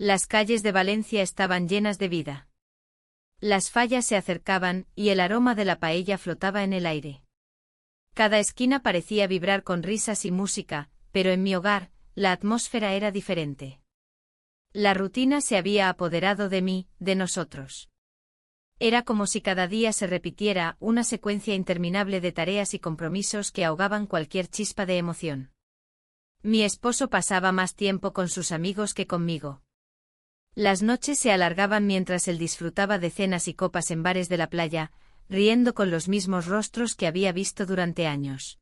Las calles de Valencia estaban llenas de vida. Las fallas se acercaban, y el aroma de la paella flotaba en el aire. Cada esquina parecía vibrar con risas y música, pero en mi hogar, la atmósfera era diferente. La rutina se había apoderado de mí, de nosotros. Era como si cada día se repitiera una secuencia interminable de tareas y compromisos que ahogaban cualquier chispa de emoción. Mi esposo pasaba más tiempo con sus amigos que conmigo. Las noches se alargaban mientras él disfrutaba de cenas y copas en bares de la playa, riendo con los mismos rostros que había visto durante años.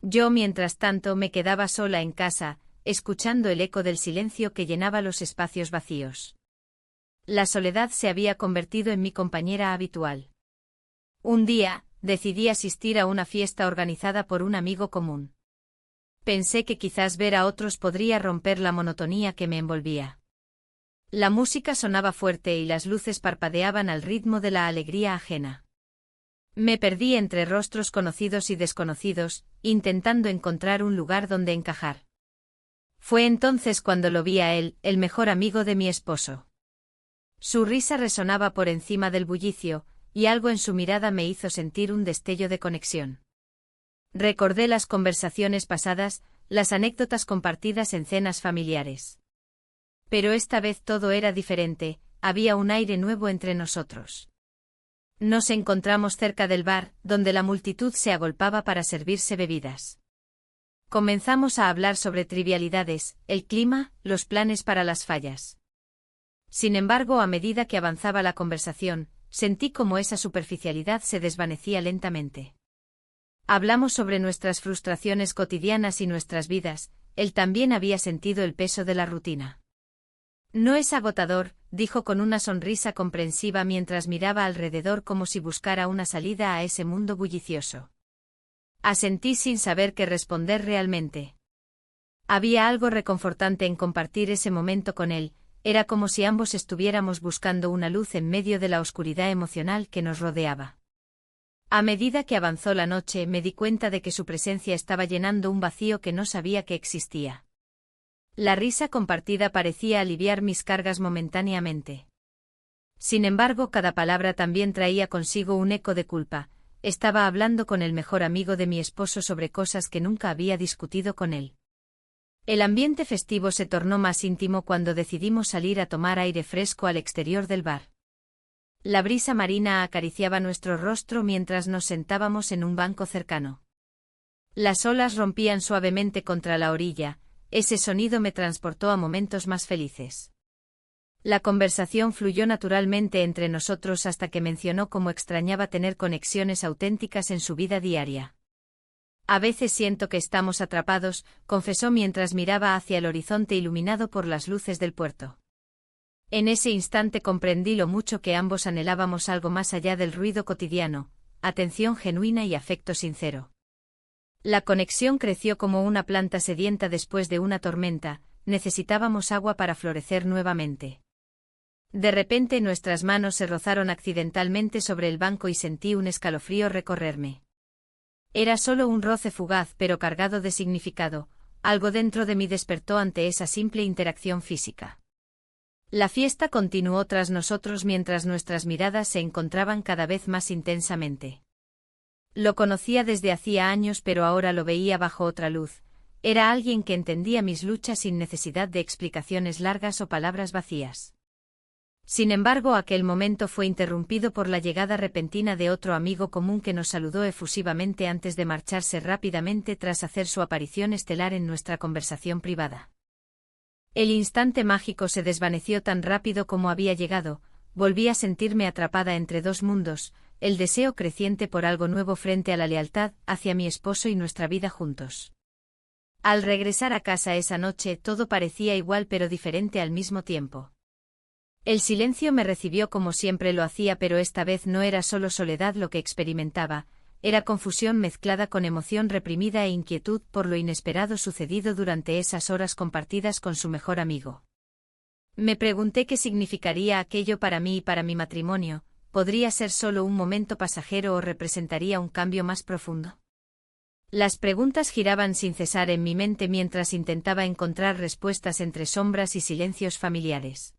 Yo, mientras tanto, me quedaba sola en casa, escuchando el eco del silencio que llenaba los espacios vacíos. La soledad se había convertido en mi compañera habitual. Un día, decidí asistir a una fiesta organizada por un amigo común. Pensé que quizás ver a otros podría romper la monotonía que me envolvía. La música sonaba fuerte y las luces parpadeaban al ritmo de la alegría ajena. Me perdí entre rostros conocidos y desconocidos, intentando encontrar un lugar donde encajar. Fue entonces cuando lo vi a él, el mejor amigo de mi esposo. Su risa resonaba por encima del bullicio, y algo en su mirada me hizo sentir un destello de conexión. Recordé las conversaciones pasadas, las anécdotas compartidas en cenas familiares. Pero esta vez todo era diferente, había un aire nuevo entre nosotros. Nos encontramos cerca del bar, donde la multitud se agolpaba para servirse bebidas. Comenzamos a hablar sobre trivialidades, el clima, los planes para las fallas. Sin embargo, a medida que avanzaba la conversación, sentí como esa superficialidad se desvanecía lentamente. Hablamos sobre nuestras frustraciones cotidianas y nuestras vidas, él también había sentido el peso de la rutina. No es agotador, dijo con una sonrisa comprensiva mientras miraba alrededor como si buscara una salida a ese mundo bullicioso. Asentí sin saber qué responder realmente. Había algo reconfortante en compartir ese momento con él, era como si ambos estuviéramos buscando una luz en medio de la oscuridad emocional que nos rodeaba. A medida que avanzó la noche me di cuenta de que su presencia estaba llenando un vacío que no sabía que existía. La risa compartida parecía aliviar mis cargas momentáneamente. Sin embargo, cada palabra también traía consigo un eco de culpa. Estaba hablando con el mejor amigo de mi esposo sobre cosas que nunca había discutido con él. El ambiente festivo se tornó más íntimo cuando decidimos salir a tomar aire fresco al exterior del bar. La brisa marina acariciaba nuestro rostro mientras nos sentábamos en un banco cercano. Las olas rompían suavemente contra la orilla. Ese sonido me transportó a momentos más felices. La conversación fluyó naturalmente entre nosotros hasta que mencionó cómo extrañaba tener conexiones auténticas en su vida diaria. A veces siento que estamos atrapados, confesó mientras miraba hacia el horizonte iluminado por las luces del puerto. En ese instante comprendí lo mucho que ambos anhelábamos algo más allá del ruido cotidiano, atención genuina y afecto sincero. La conexión creció como una planta sedienta después de una tormenta, necesitábamos agua para florecer nuevamente. De repente nuestras manos se rozaron accidentalmente sobre el banco y sentí un escalofrío recorrerme. Era solo un roce fugaz pero cargado de significado, algo dentro de mí despertó ante esa simple interacción física. La fiesta continuó tras nosotros mientras nuestras miradas se encontraban cada vez más intensamente. Lo conocía desde hacía años pero ahora lo veía bajo otra luz. Era alguien que entendía mis luchas sin necesidad de explicaciones largas o palabras vacías. Sin embargo, aquel momento fue interrumpido por la llegada repentina de otro amigo común que nos saludó efusivamente antes de marcharse rápidamente tras hacer su aparición estelar en nuestra conversación privada. El instante mágico se desvaneció tan rápido como había llegado, volví a sentirme atrapada entre dos mundos, el deseo creciente por algo nuevo frente a la lealtad hacia mi esposo y nuestra vida juntos. Al regresar a casa esa noche todo parecía igual pero diferente al mismo tiempo. El silencio me recibió como siempre lo hacía pero esta vez no era solo soledad lo que experimentaba, era confusión mezclada con emoción reprimida e inquietud por lo inesperado sucedido durante esas horas compartidas con su mejor amigo. Me pregunté qué significaría aquello para mí y para mi matrimonio. ¿Podría ser solo un momento pasajero o representaría un cambio más profundo? Las preguntas giraban sin cesar en mi mente mientras intentaba encontrar respuestas entre sombras y silencios familiares.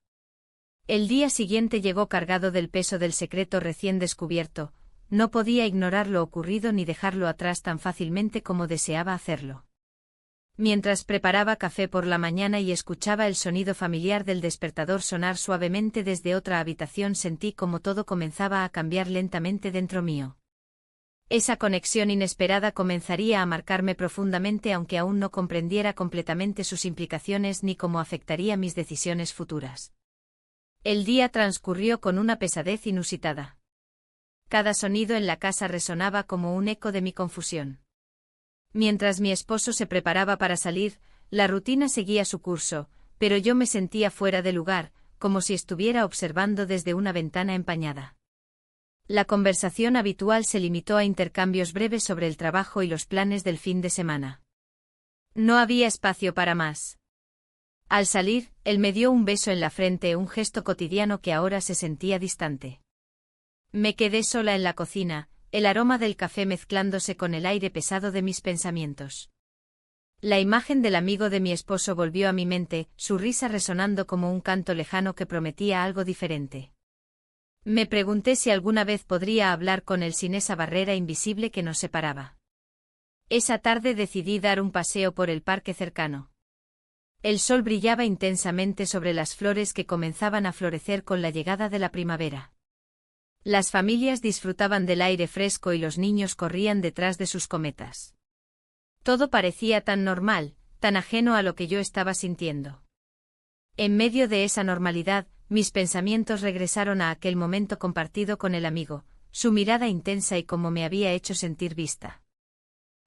El día siguiente llegó cargado del peso del secreto recién descubierto. No podía ignorar lo ocurrido ni dejarlo atrás tan fácilmente como deseaba hacerlo. Mientras preparaba café por la mañana y escuchaba el sonido familiar del despertador sonar suavemente desde otra habitación, sentí como todo comenzaba a cambiar lentamente dentro mío. Esa conexión inesperada comenzaría a marcarme profundamente, aunque aún no comprendiera completamente sus implicaciones ni cómo afectaría mis decisiones futuras. El día transcurrió con una pesadez inusitada. Cada sonido en la casa resonaba como un eco de mi confusión. Mientras mi esposo se preparaba para salir, la rutina seguía su curso, pero yo me sentía fuera de lugar, como si estuviera observando desde una ventana empañada. La conversación habitual se limitó a intercambios breves sobre el trabajo y los planes del fin de semana. No había espacio para más. Al salir, él me dio un beso en la frente, un gesto cotidiano que ahora se sentía distante. Me quedé sola en la cocina, el aroma del café mezclándose con el aire pesado de mis pensamientos. La imagen del amigo de mi esposo volvió a mi mente, su risa resonando como un canto lejano que prometía algo diferente. Me pregunté si alguna vez podría hablar con él sin esa barrera invisible que nos separaba. Esa tarde decidí dar un paseo por el parque cercano. El sol brillaba intensamente sobre las flores que comenzaban a florecer con la llegada de la primavera. Las familias disfrutaban del aire fresco y los niños corrían detrás de sus cometas. Todo parecía tan normal, tan ajeno a lo que yo estaba sintiendo. En medio de esa normalidad, mis pensamientos regresaron a aquel momento compartido con el amigo, su mirada intensa y cómo me había hecho sentir vista.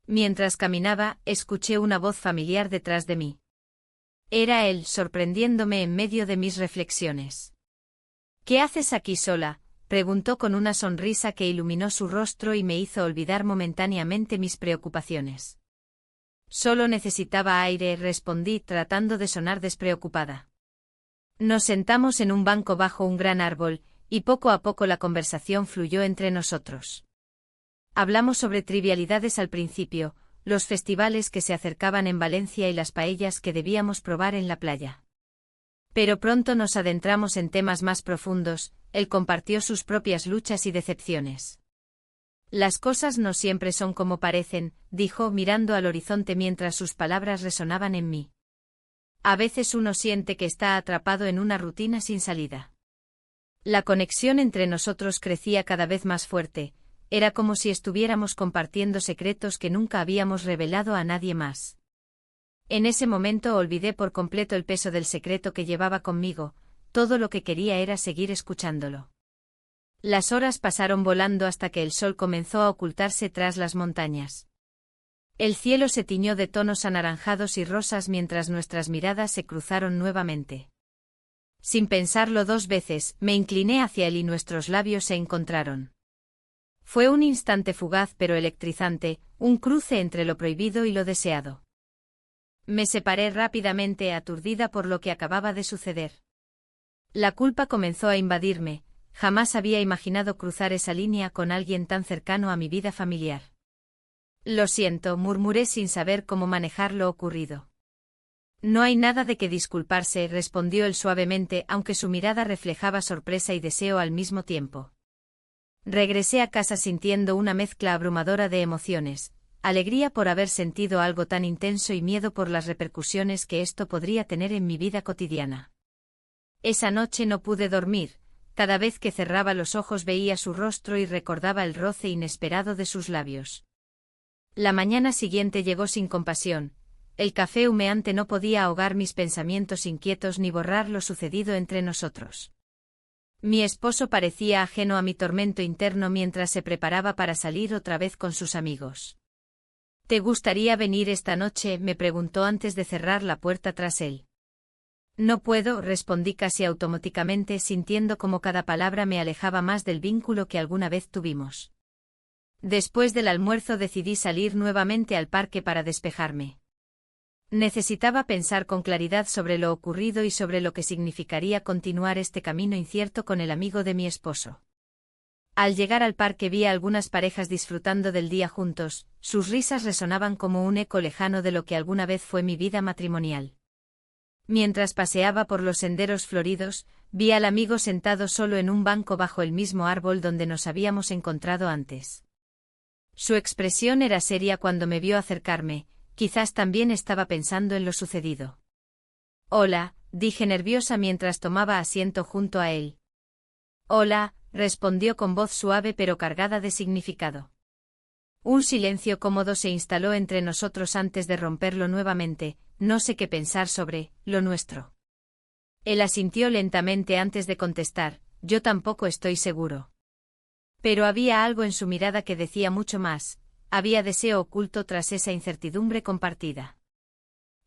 Mientras caminaba, escuché una voz familiar detrás de mí. Era él, sorprendiéndome en medio de mis reflexiones. «¿Qué haces aquí sola?», preguntó con una sonrisa que iluminó su rostro y me hizo olvidar momentáneamente mis preocupaciones. «Solo necesitaba aire», respondí tratando de sonar despreocupada. Nos sentamos en un banco bajo un gran árbol, y poco a poco la conversación fluyó entre nosotros. Hablamos sobre trivialidades al principio, los festivales que se acercaban en Valencia y las paellas que debíamos probar en la playa. Pero pronto nos adentramos en temas más profundos. Él compartió sus propias luchas y decepciones. «Las cosas no siempre son como parecen», dijo mirando al horizonte mientras sus palabras resonaban en mí. «A veces uno siente que está atrapado en una rutina sin salida». La conexión entre nosotros crecía cada vez más fuerte, era como si estuviéramos compartiendo secretos que nunca habíamos revelado a nadie más. En ese momento olvidé por completo el peso del secreto que llevaba conmigo. Todo lo que quería era seguir escuchándolo. Las horas pasaron volando hasta que el sol comenzó a ocultarse tras las montañas. El cielo se tiñó de tonos anaranjados y rosas mientras nuestras miradas se cruzaron nuevamente. Sin pensarlo dos veces, me incliné hacia él y nuestros labios se encontraron. Fue un instante fugaz pero electrizante, un cruce entre lo prohibido y lo deseado. Me separé rápidamente, aturdida por lo que acababa de suceder. La culpa comenzó a invadirme, jamás había imaginado cruzar esa línea con alguien tan cercano a mi vida familiar. «Lo siento», murmuré sin saber cómo manejar lo ocurrido. «No hay nada de qué disculparse», respondió él suavemente, aunque su mirada reflejaba sorpresa y deseo al mismo tiempo. Regresé a casa sintiendo una mezcla abrumadora de emociones, alegría por haber sentido algo tan intenso y miedo por las repercusiones que esto podría tener en mi vida cotidiana. Esa noche no pude dormir, cada vez que cerraba los ojos veía su rostro y recordaba el roce inesperado de sus labios. La mañana siguiente llegó sin compasión, el café humeante no podía ahogar mis pensamientos inquietos ni borrar lo sucedido entre nosotros. Mi esposo parecía ajeno a mi tormento interno mientras se preparaba para salir otra vez con sus amigos. «¿Te gustaría venir esta noche?», me preguntó antes de cerrar la puerta tras él. «No puedo», respondí casi automáticamente, sintiendo como cada palabra me alejaba más del vínculo que alguna vez tuvimos. Después del almuerzo decidí salir nuevamente al parque para despejarme. Necesitaba pensar con claridad sobre lo ocurrido y sobre lo que significaría continuar este camino incierto con el amigo de mi esposo. Al llegar al parque vi a algunas parejas disfrutando del día juntos, sus risas resonaban como un eco lejano de lo que alguna vez fue mi vida matrimonial. Mientras paseaba por los senderos floridos, vi al amigo sentado solo en un banco bajo el mismo árbol donde nos habíamos encontrado antes. Su expresión era seria cuando me vio acercarme, quizás también estaba pensando en lo sucedido. «Hola», dije nerviosa mientras tomaba asiento junto a él. «Hola», respondió con voz suave pero cargada de significado. Un silencio cómodo se instaló entre nosotros antes de romperlo nuevamente, no sé qué pensar sobre lo nuestro. Él asintió lentamente antes de contestar, yo tampoco estoy seguro. Pero había algo en su mirada que decía mucho más, había deseo oculto tras esa incertidumbre compartida.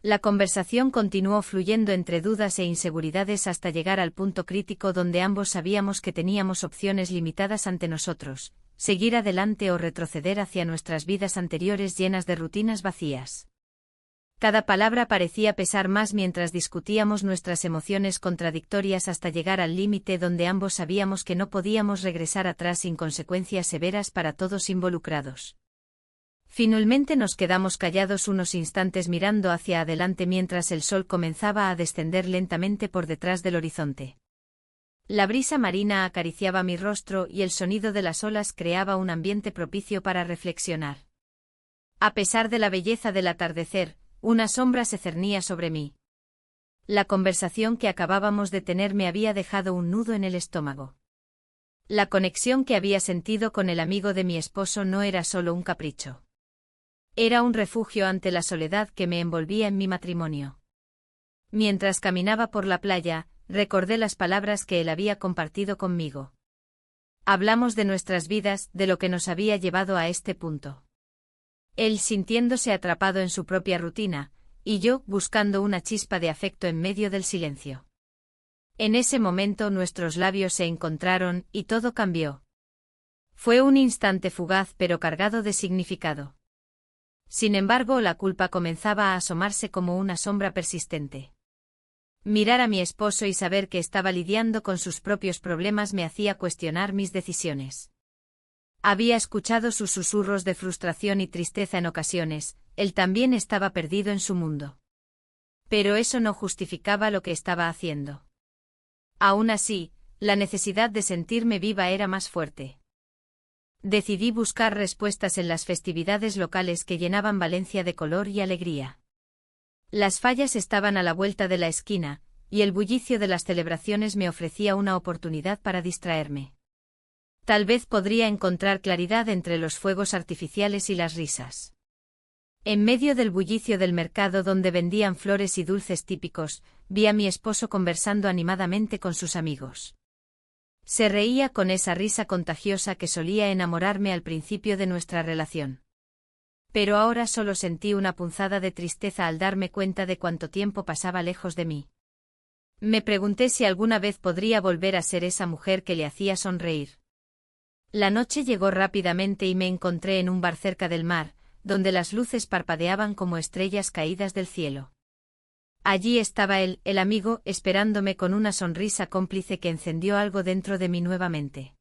La conversación continuó fluyendo entre dudas e inseguridades hasta llegar al punto crítico donde ambos sabíamos que teníamos opciones limitadas ante nosotros, seguir adelante o retroceder hacia nuestras vidas anteriores llenas de rutinas vacías. Cada palabra parecía pesar más mientras discutíamos nuestras emociones contradictorias hasta llegar al límite donde ambos sabíamos que no podíamos regresar atrás sin consecuencias severas para todos involucrados. Finalmente nos quedamos callados unos instantes mirando hacia adelante mientras el sol comenzaba a descender lentamente por detrás del horizonte. La brisa marina acariciaba mi rostro y el sonido de las olas creaba un ambiente propicio para reflexionar. A pesar de la belleza del atardecer, una sombra se cernía sobre mí. La conversación que acabábamos de tener me había dejado un nudo en el estómago. La conexión que había sentido con el amigo de mi esposo no era solo un capricho. Era un refugio ante la soledad que me envolvía en mi matrimonio. Mientras caminaba por la playa, recordé las palabras que él había compartido conmigo. Hablamos de nuestras vidas, de lo que nos había llevado a este punto. Él sintiéndose atrapado en su propia rutina, y yo buscando una chispa de afecto en medio del silencio. En ese momento nuestros labios se encontraron y todo cambió. Fue un instante fugaz pero cargado de significado. Sin embargo, la culpa comenzaba a asomarse como una sombra persistente. Mirar a mi esposo y saber que estaba lidiando con sus propios problemas me hacía cuestionar mis decisiones. Había escuchado sus susurros de frustración y tristeza en ocasiones, él también estaba perdido en su mundo. Pero eso no justificaba lo que estaba haciendo. Aún así, la necesidad de sentirme viva era más fuerte. Decidí buscar respuestas en las festividades locales que llenaban Valencia de color y alegría. Las fallas estaban a la vuelta de la esquina, y el bullicio de las celebraciones me ofrecía una oportunidad para distraerme. Tal vez podría encontrar claridad entre los fuegos artificiales y las risas. En medio del bullicio del mercado donde vendían flores y dulces típicos, vi a mi esposo conversando animadamente con sus amigos. Se reía con esa risa contagiosa que solía enamorarme al principio de nuestra relación. Pero ahora solo sentí una punzada de tristeza al darme cuenta de cuánto tiempo pasaba lejos de mí. Me pregunté si alguna vez podría volver a ser esa mujer que le hacía sonreír. La noche llegó rápidamente y me encontré en un bar cerca del mar, donde las luces parpadeaban como estrellas caídas del cielo. Allí estaba él, el amigo, esperándome con una sonrisa cómplice que encendió algo dentro de mí nuevamente.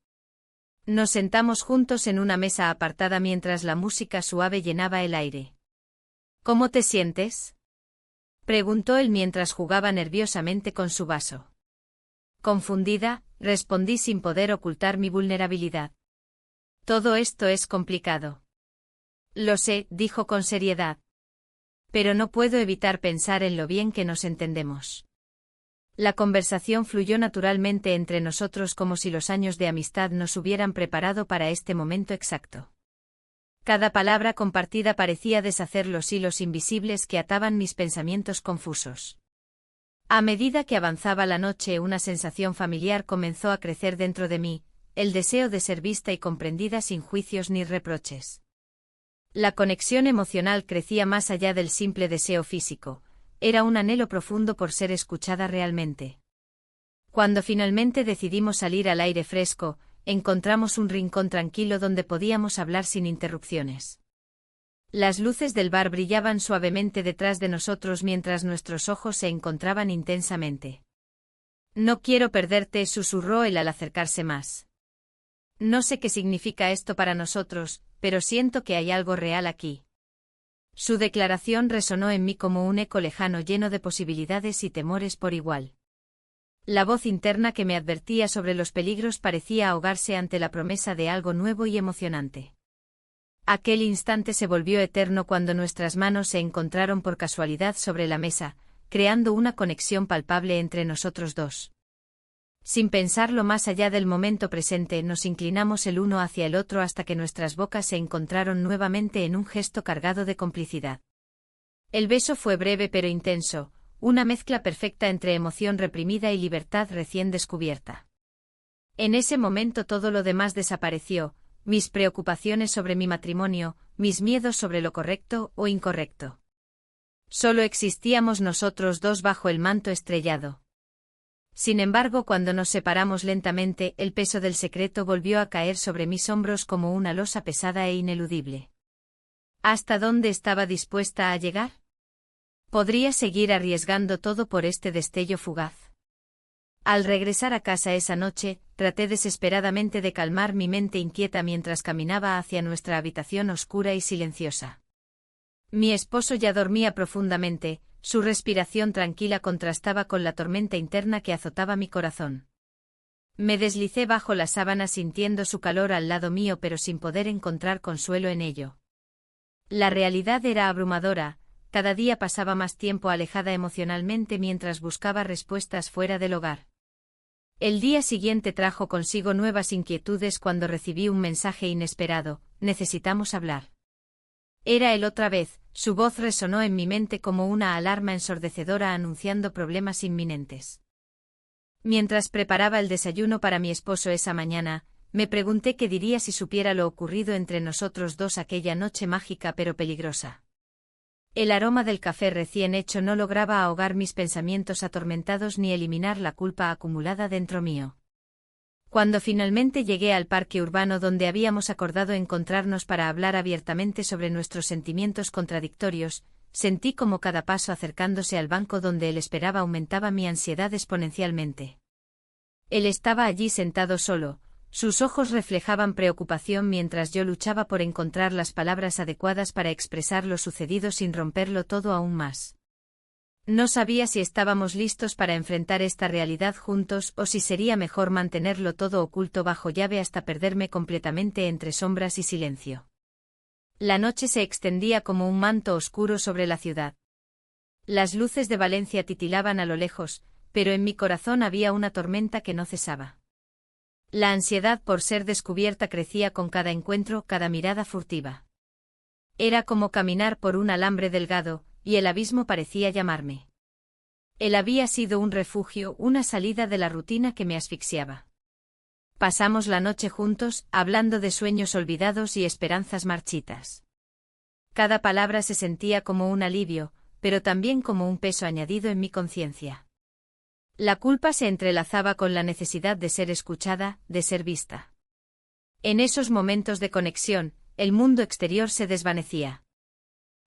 Nos sentamos juntos en una mesa apartada mientras la música suave llenaba el aire. ¿Cómo te sientes?, preguntó él mientras jugaba nerviosamente con su vaso. Confundida, respondí sin poder ocultar mi vulnerabilidad. Todo esto es complicado. Lo sé, dijo con seriedad. Pero no puedo evitar pensar en lo bien que nos entendemos. La conversación fluyó naturalmente entre nosotros como si los años de amistad nos hubieran preparado para este momento exacto. Cada palabra compartida parecía deshacer los hilos invisibles que ataban mis pensamientos confusos. A medida que avanzaba la noche, una sensación familiar comenzó a crecer dentro de mí, el deseo de ser vista y comprendida sin juicios ni reproches. La conexión emocional crecía más allá del simple deseo físico, era un anhelo profundo por ser escuchada realmente. Cuando finalmente decidimos salir al aire fresco, encontramos un rincón tranquilo donde podíamos hablar sin interrupciones. Las luces del bar brillaban suavemente detrás de nosotros mientras nuestros ojos se encontraban intensamente. «No quiero perderte», susurró él al acercarse más. No sé qué significa esto para nosotros, pero siento que hay algo real aquí. Su declaración resonó en mí como un eco lejano lleno de posibilidades y temores por igual. La voz interna que me advertía sobre los peligros parecía ahogarse ante la promesa de algo nuevo y emocionante. Aquel instante se volvió eterno cuando nuestras manos se encontraron por casualidad sobre la mesa, creando una conexión palpable entre nosotros dos. Sin pensarlo más allá del momento presente, nos inclinamos el uno hacia el otro hasta que nuestras bocas se encontraron nuevamente en un gesto cargado de complicidad. El beso fue breve pero intenso, una mezcla perfecta entre emoción reprimida y libertad recién descubierta. En ese momento todo lo demás desapareció, mis preocupaciones sobre mi matrimonio, mis miedos sobre lo correcto o incorrecto. Solo existíamos nosotros dos bajo el manto estrellado. Sin embargo, cuando nos separamos lentamente, el peso del secreto volvió a caer sobre mis hombros como una losa pesada e ineludible. ¿Hasta dónde estaba dispuesta a llegar? ¿Podría seguir arriesgando todo por este destello fugaz? Al regresar a casa esa noche, traté desesperadamente de calmar mi mente inquieta mientras caminaba hacia nuestra habitación oscura y silenciosa. Mi esposo ya dormía profundamente, su respiración tranquila contrastaba con la tormenta interna que azotaba mi corazón. Me deslicé bajo la sábana sintiendo su calor al lado mío pero sin poder encontrar consuelo en ello. La realidad era abrumadora, cada día pasaba más tiempo alejada emocionalmente mientras buscaba respuestas fuera del hogar. El día siguiente trajo consigo nuevas inquietudes cuando recibí un mensaje inesperado: necesitamos hablar. Era él otra vez, su voz resonó en mi mente como una alarma ensordecedora anunciando problemas inminentes. Mientras preparaba el desayuno para mi esposo esa mañana, me pregunté qué diría si supiera lo ocurrido entre nosotros dos aquella noche mágica pero peligrosa. El aroma del café recién hecho no lograba ahogar mis pensamientos atormentados ni eliminar la culpa acumulada dentro mío. Cuando finalmente llegué al parque urbano donde habíamos acordado encontrarnos para hablar abiertamente sobre nuestros sentimientos contradictorios, sentí como cada paso acercándose al banco donde él esperaba aumentaba mi ansiedad exponencialmente. Él estaba allí sentado solo, sus ojos reflejaban preocupación mientras yo luchaba por encontrar las palabras adecuadas para expresar lo sucedido sin romperlo todo aún más. No sabía si estábamos listos para enfrentar esta realidad juntos o si sería mejor mantenerlo todo oculto bajo llave hasta perderme completamente entre sombras y silencio. La noche se extendía como un manto oscuro sobre la ciudad. Las luces de Valencia titilaban a lo lejos, pero en mi corazón había una tormenta que no cesaba. La ansiedad por ser descubierta crecía con cada encuentro, cada mirada furtiva. Era como caminar por un alambre delgado, y el abismo parecía llamarme. Él había sido un refugio, una salida de la rutina que me asfixiaba. Pasamos la noche juntos, hablando de sueños olvidados y esperanzas marchitas. Cada palabra se sentía como un alivio, pero también como un peso añadido en mi conciencia. La culpa se entrelazaba con la necesidad de ser escuchada, de ser vista. En esos momentos de conexión, el mundo exterior se desvanecía.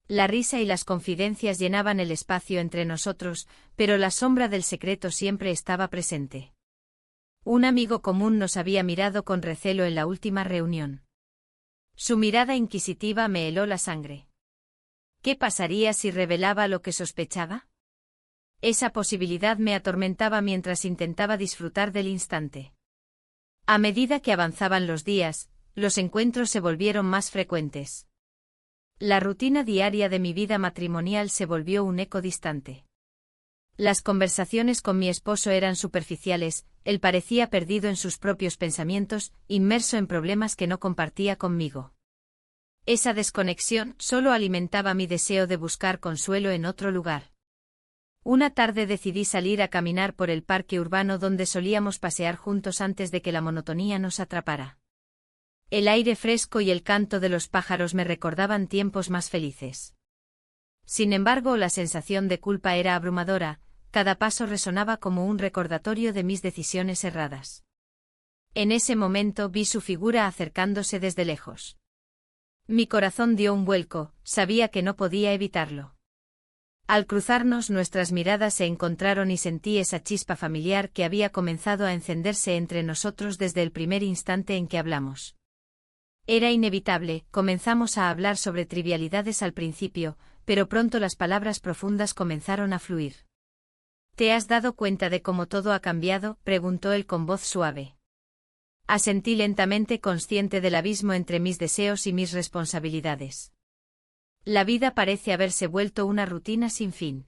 La risa y las confidencias llenaban el espacio entre nosotros, pero la sombra del secreto siempre estaba presente. Un amigo común nos había mirado con recelo en la última reunión. Su mirada inquisitiva me heló la sangre. ¿Qué pasaría si revelaba lo que sospechaba? Esa posibilidad me atormentaba mientras intentaba disfrutar del instante. A medida que avanzaban los días, los encuentros se volvieron más frecuentes. La rutina diaria de mi vida matrimonial se volvió un eco distante. Las conversaciones con mi esposo eran superficiales, él parecía perdido en sus propios pensamientos, inmerso en problemas que no compartía conmigo. Esa desconexión solo alimentaba mi deseo de buscar consuelo en otro lugar. Una tarde decidí salir a caminar por el parque urbano donde solíamos pasear juntos antes de que la monotonía nos atrapara. El aire fresco y el canto de los pájaros me recordaban tiempos más felices. Sin embargo, la sensación de culpa era abrumadora, cada paso resonaba como un recordatorio de mis decisiones erradas. En ese momento vi su figura acercándose desde lejos. Mi corazón dio un vuelco, sabía que no podía evitarlo. Al cruzarnos nuestras miradas se encontraron y sentí esa chispa familiar que había comenzado a encenderse entre nosotros desde el primer instante en que hablamos. Era inevitable, comenzamos a hablar sobre trivialidades al principio, pero pronto las palabras profundas comenzaron a fluir. ¿Te has dado cuenta de cómo todo ha cambiado?, preguntó él con voz suave. Asentí lentamente, consciente del abismo entre mis deseos y mis responsabilidades. La vida parece haberse vuelto una rutina sin fin.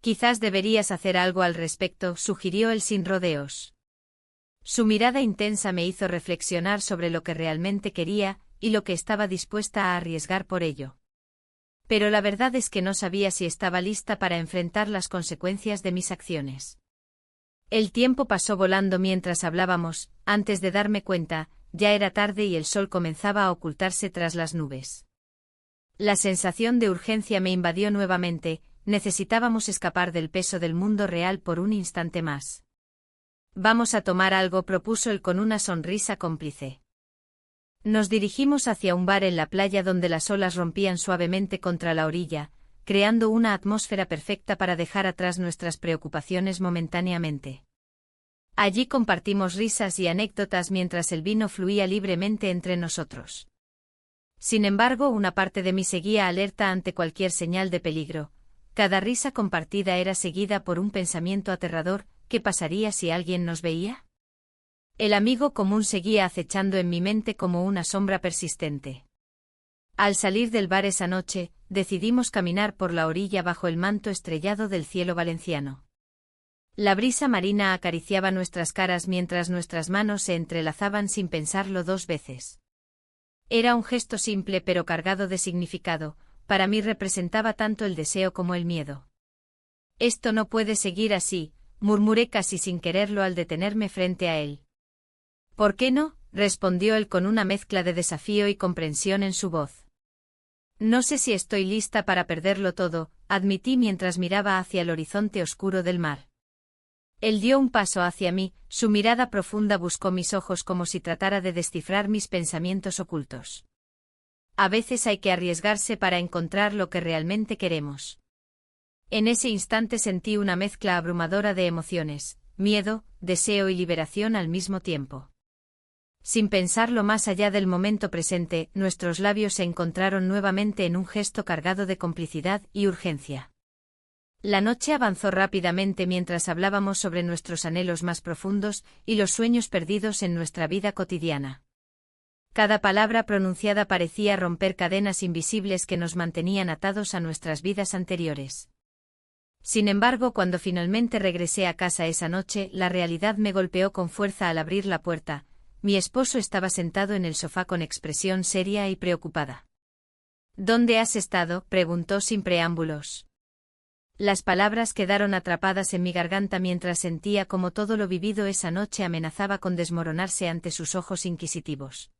Quizás deberías hacer algo al respecto, sugirió él sin rodeos. Su mirada intensa me hizo reflexionar sobre lo que realmente quería, y lo que estaba dispuesta a arriesgar por ello. Pero la verdad es que no sabía si estaba lista para enfrentar las consecuencias de mis acciones. El tiempo pasó volando mientras hablábamos, antes de darme cuenta, ya era tarde y el sol comenzaba a ocultarse tras las nubes. La sensación de urgencia me invadió nuevamente, necesitábamos escapar del peso del mundo real por un instante más. Vamos a tomar algo, propuso él con una sonrisa cómplice. Nos dirigimos hacia un bar en la playa donde las olas rompían suavemente contra la orilla, creando una atmósfera perfecta para dejar atrás nuestras preocupaciones momentáneamente. Allí compartimos risas y anécdotas mientras el vino fluía libremente entre nosotros. Sin embargo, una parte de mí seguía alerta ante cualquier señal de peligro. Cada risa compartida era seguida por un pensamiento aterrador: ¿qué pasaría si alguien nos veía? El amigo común seguía acechando en mi mente como una sombra persistente. Al salir del bar esa noche, decidimos caminar por la orilla bajo el manto estrellado del cielo valenciano. La brisa marina acariciaba nuestras caras mientras nuestras manos se entrelazaban sin pensarlo dos veces. Era un gesto simple pero cargado de significado, para mí representaba tanto el deseo como el miedo. Esto no puede seguir así, murmuré casi sin quererlo al detenerme frente a él. ¿Por qué no?, respondió él con una mezcla de desafío y comprensión en su voz. No sé si estoy lista para perderlo todo, admití mientras miraba hacia el horizonte oscuro del mar. Él dio un paso hacia mí, su mirada profunda buscó mis ojos como si tratara de descifrar mis pensamientos ocultos. A veces hay que arriesgarse para encontrar lo que realmente queremos. En ese instante sentí una mezcla abrumadora de emociones, miedo, deseo y liberación al mismo tiempo. Sin pensarlo más allá del momento presente, nuestros labios se encontraron nuevamente en un gesto cargado de complicidad y urgencia. La noche avanzó rápidamente mientras hablábamos sobre nuestros anhelos más profundos y los sueños perdidos en nuestra vida cotidiana. Cada palabra pronunciada parecía romper cadenas invisibles que nos mantenían atados a nuestras vidas anteriores. Sin embargo, cuando finalmente regresé a casa esa noche, la realidad me golpeó con fuerza al abrir la puerta. Mi esposo estaba sentado en el sofá con expresión seria y preocupada. ¿Dónde has estado?, preguntó sin preámbulos. Las palabras quedaron atrapadas en mi garganta mientras sentía cómo todo lo vivido esa noche amenazaba con desmoronarse ante sus ojos inquisitivos.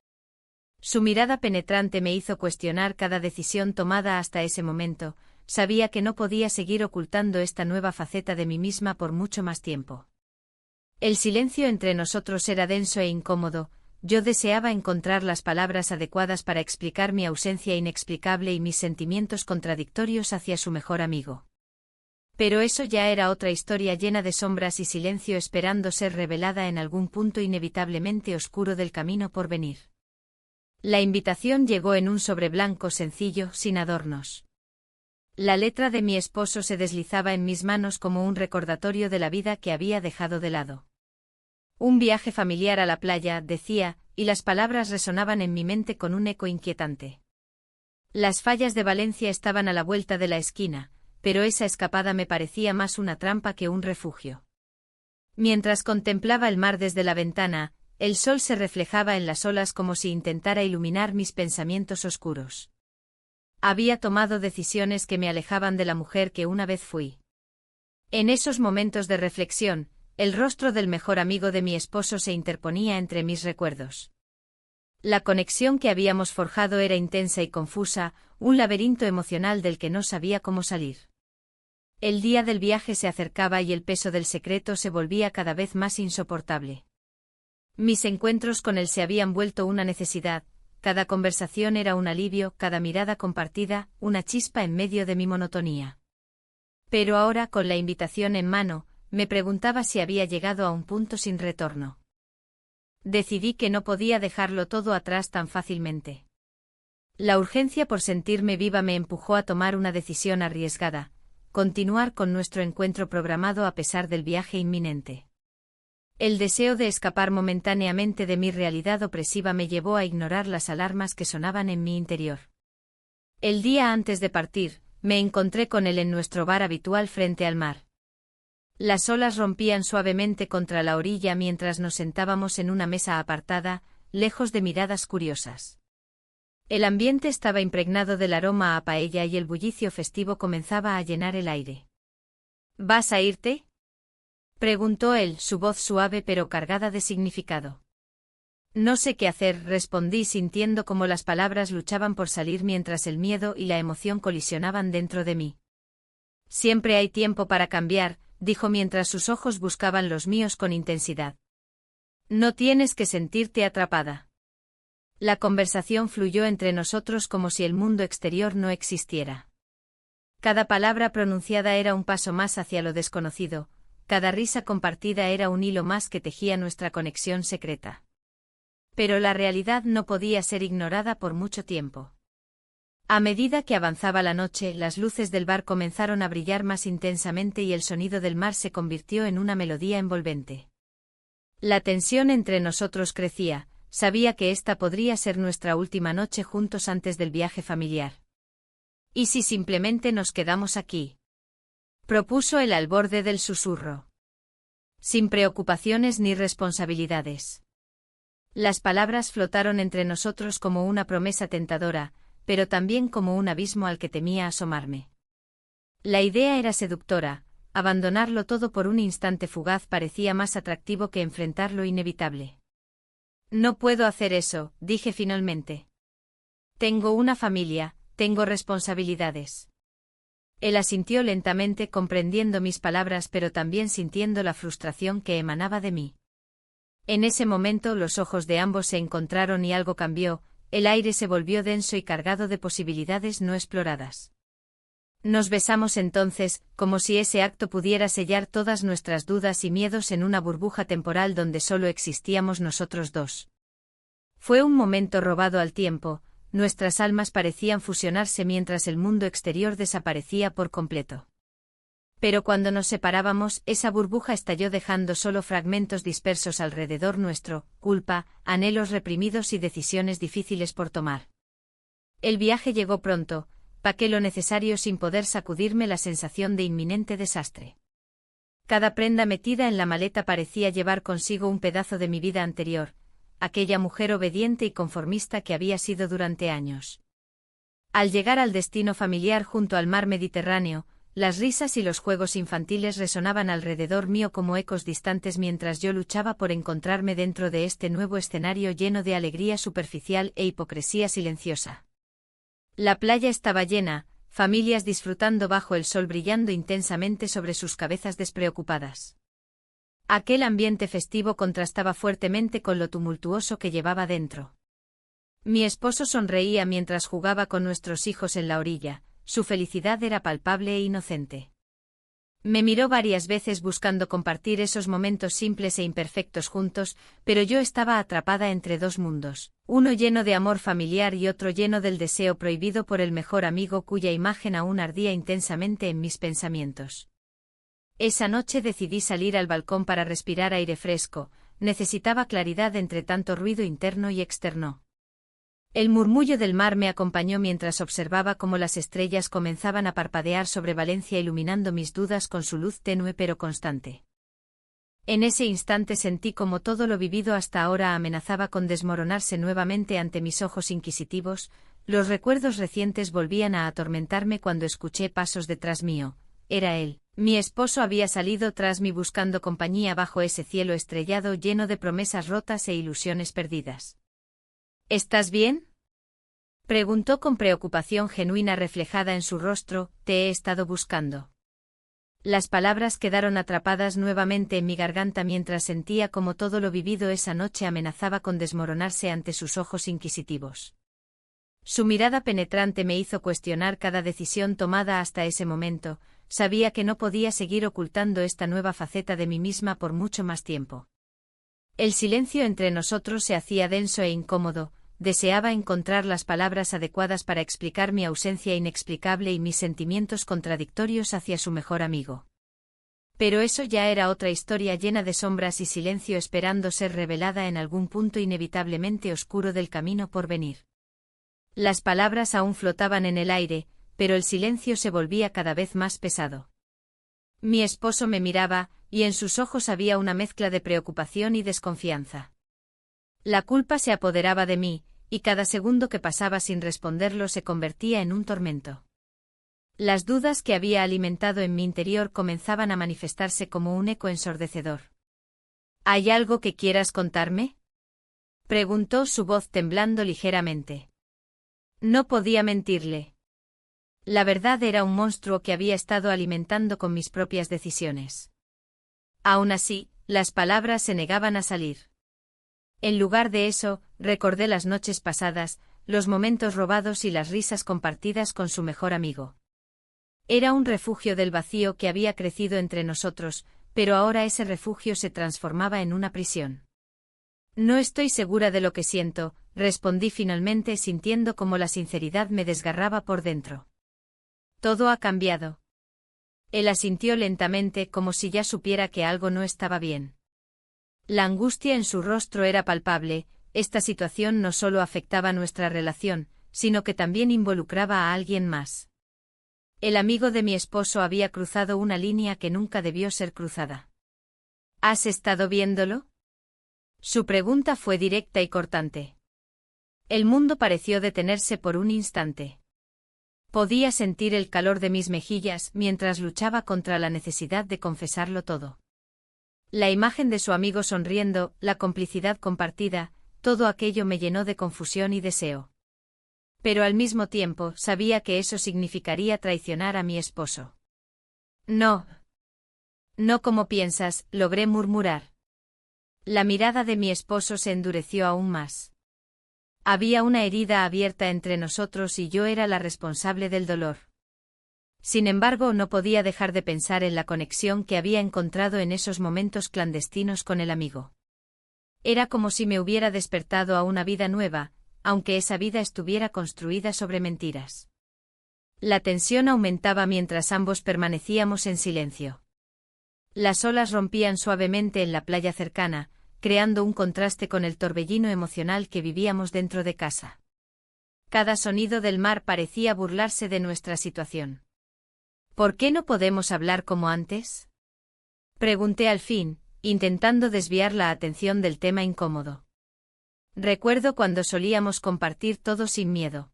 Su mirada penetrante me hizo cuestionar cada decisión tomada hasta ese momento. Sabía que no podía seguir ocultando esta nueva faceta de mí misma por mucho más tiempo. El silencio entre nosotros era denso e incómodo. Yo deseaba encontrar las palabras adecuadas para explicar mi ausencia inexplicable y mis sentimientos contradictorios hacia su mejor amigo. Pero eso ya era otra historia llena de sombras y silencio esperando ser revelada en algún punto inevitablemente oscuro del camino por venir. La invitación llegó en un sobre blanco sencillo, sin adornos. La letra de mi esposo se deslizaba en mis manos como un recordatorio de la vida que había dejado de lado. Un viaje familiar a la playa, decía, y las palabras resonaban en mi mente con un eco inquietante. Las Fallas de Valencia estaban a la vuelta de la esquina, pero esa escapada me parecía más una trampa que un refugio. Mientras contemplaba el mar desde la ventana, el sol se reflejaba en las olas como si intentara iluminar mis pensamientos oscuros. Había tomado decisiones que me alejaban de la mujer que una vez fui. En esos momentos de reflexión, el rostro del mejor amigo de mi esposo se interponía entre mis recuerdos. La conexión que habíamos forjado era intensa y confusa, un laberinto emocional del que no sabía cómo salir. El día del viaje se acercaba y el peso del secreto se volvía cada vez más insoportable. Mis encuentros con él se habían vuelto una necesidad, cada conversación era un alivio, cada mirada compartida, una chispa en medio de mi monotonía. Pero ahora, con la invitación en mano, me preguntaba si había llegado a un punto sin retorno. Decidí que no podía dejarlo todo atrás tan fácilmente. La urgencia por sentirme viva me empujó a tomar una decisión arriesgada: continuar con nuestro encuentro programado a pesar del viaje inminente. El deseo de escapar momentáneamente de mi realidad opresiva me llevó a ignorar las alarmas que sonaban en mi interior. El día antes de partir, me encontré con él en nuestro bar habitual frente al mar. Las olas rompían suavemente contra la orilla mientras nos sentábamos en una mesa apartada, lejos de miradas curiosas. El ambiente estaba impregnado del aroma a paella y el bullicio festivo comenzaba a llenar el aire. ¿Vas a irte?, preguntó él, su voz suave pero cargada de significado. No sé qué hacer, respondí sintiendo cómo las palabras luchaban por salir mientras el miedo y la emoción colisionaban dentro de mí. Siempre hay tiempo para cambiar, dijo mientras sus ojos buscaban los míos con intensidad. No tienes que sentirte atrapada. La conversación fluyó entre nosotros como si el mundo exterior no existiera. Cada palabra pronunciada era un paso más hacia lo desconocido, cada risa compartida era un hilo más que tejía nuestra conexión secreta. Pero la realidad no podía ser ignorada por mucho tiempo. A medida que avanzaba la noche, las luces del bar comenzaron a brillar más intensamente y el sonido del mar se convirtió en una melodía envolvente. La tensión entre nosotros crecía, sabía que esta podría ser nuestra última noche juntos antes del viaje familiar. ¿Y si simplemente nos quedamos aquí?, propuso él al borde del susurro. Sin preocupaciones ni responsabilidades. Las palabras flotaron entre nosotros como una promesa tentadora, pero también como un abismo al que temía asomarme. La idea era seductora: abandonarlo todo por un instante fugaz parecía más atractivo que enfrentar lo inevitable. No puedo hacer eso, dije finalmente. Tengo una familia, tengo responsabilidades. Él asintió lentamente, comprendiendo mis palabras pero también sintiendo la frustración que emanaba de mí. En ese momento los ojos de ambos se encontraron y algo cambió, el aire se volvió denso y cargado de posibilidades no exploradas. Nos besamos entonces, como si ese acto pudiera sellar todas nuestras dudas y miedos en una burbuja temporal donde solo existíamos nosotros dos. Fue un momento robado al tiempo. Nuestras almas parecían fusionarse mientras el mundo exterior desaparecía por completo. Pero cuando nos separábamos, esa burbuja estalló dejando solo fragmentos dispersos alrededor nuestro: culpa, anhelos reprimidos y decisiones difíciles por tomar. El viaje llegó pronto, paqué lo necesario sin poder sacudirme la sensación de inminente desastre. Cada prenda metida en la maleta parecía llevar consigo un pedazo de mi vida anterior, aquella mujer obediente y conformista que había sido durante años. Al llegar al destino familiar junto al mar Mediterráneo, las risas y los juegos infantiles resonaban alrededor mío como ecos distantes mientras yo luchaba por encontrarme dentro de este nuevo escenario lleno de alegría superficial e hipocresía silenciosa. La playa estaba llena, familias disfrutando bajo el sol brillando intensamente sobre sus cabezas despreocupadas. Aquel ambiente festivo contrastaba fuertemente con lo tumultuoso que llevaba dentro. Mi esposo sonreía mientras jugaba con nuestros hijos en la orilla, su felicidad era palpable e inocente. Me miró varias veces buscando compartir esos momentos simples e imperfectos juntos, pero yo estaba atrapada entre dos mundos, uno lleno de amor familiar y otro lleno del deseo prohibido por el mejor amigo cuya imagen aún ardía intensamente en mis pensamientos. Esa noche decidí salir al balcón para respirar aire fresco, necesitaba claridad entre tanto ruido interno y externo. El murmullo del mar me acompañó mientras observaba cómo las estrellas comenzaban a parpadear sobre Valencia iluminando mis dudas con su luz tenue pero constante. En ese instante sentí como todo lo vivido hasta ahora amenazaba con desmoronarse nuevamente ante mis ojos inquisitivos. Los recuerdos recientes volvían a atormentarme cuando escuché pasos detrás mío. Era él. Mi esposo había salido tras mí buscando compañía bajo ese cielo estrellado lleno de promesas rotas e ilusiones perdidas. ¿Estás bien?, preguntó con preocupación genuina reflejada en su rostro. Te he estado buscando. Las palabras quedaron atrapadas nuevamente en mi garganta mientras sentía como todo lo vivido esa noche amenazaba con desmoronarse ante sus ojos inquisitivos. Su mirada penetrante me hizo cuestionar cada decisión tomada hasta ese momento. sabía que no podía seguir ocultando esta nueva faceta de mí misma por mucho más tiempo. El silencio entre nosotros se hacía denso e incómodo, deseaba encontrar las palabras adecuadas para explicar mi ausencia inexplicable y mis sentimientos contradictorios hacia su mejor amigo. Pero eso ya era otra historia llena de sombras y silencio esperando ser revelada en algún punto inevitablemente oscuro del camino por venir. Las palabras aún flotaban en el aire, pero el silencio se volvía cada vez más pesado. Mi esposo me miraba, y en sus ojos había una mezcla de preocupación y desconfianza. La culpa se apoderaba de mí, y cada segundo que pasaba sin responderlo se convertía en un tormento. Las dudas que había alimentado en mi interior comenzaban a manifestarse como un eco ensordecedor. ¿Hay algo que quieras contarme?, preguntó su voz temblando ligeramente. No podía mentirle. La verdad era un monstruo que había estado alimentando con mis propias decisiones. Aún así, las palabras se negaban a salir. En lugar de eso, recordé las noches pasadas, los momentos robados y las risas compartidas con su mejor amigo. Era un refugio del vacío que había crecido entre nosotros, pero ahora ese refugio se transformaba en una prisión. No estoy segura de lo que siento, respondí finalmente sintiendo como la sinceridad me desgarraba por dentro. Todo ha cambiado. Él asintió lentamente como si ya supiera que algo no estaba bien. La angustia en su rostro era palpable, esta situación no solo afectaba nuestra relación, sino que también involucraba a alguien más. El amigo de mi esposo había cruzado una línea que nunca debió ser cruzada. ¿Has estado viéndolo? Su pregunta fue directa y cortante. El mundo pareció detenerse por un instante. Podía sentir el calor de mis mejillas mientras luchaba contra la necesidad de confesarlo todo. La imagen de su amigo sonriendo, la complicidad compartida, todo aquello me llenó de confusión y deseo. Pero al mismo tiempo sabía que eso significaría traicionar a mi esposo. No. No como piensas, logré murmurar. La mirada de mi esposo se endureció aún más. Había una herida abierta entre nosotros y yo era la responsable del dolor. Sin embargo, no podía dejar de pensar en la conexión que había encontrado en esos momentos clandestinos con el amigo. Era como si me hubiera despertado a una vida nueva, aunque esa vida estuviera construida sobre mentiras. La tensión aumentaba mientras ambos permanecíamos en silencio. Las olas rompían suavemente en la playa cercana, creando un contraste con el torbellino emocional que vivíamos dentro de casa. Cada sonido del mar parecía burlarse de nuestra situación. ¿Por qué no podemos hablar como antes?, pregunté al fin, intentando desviar la atención del tema incómodo. Recuerdo cuando solíamos compartir todo sin miedo.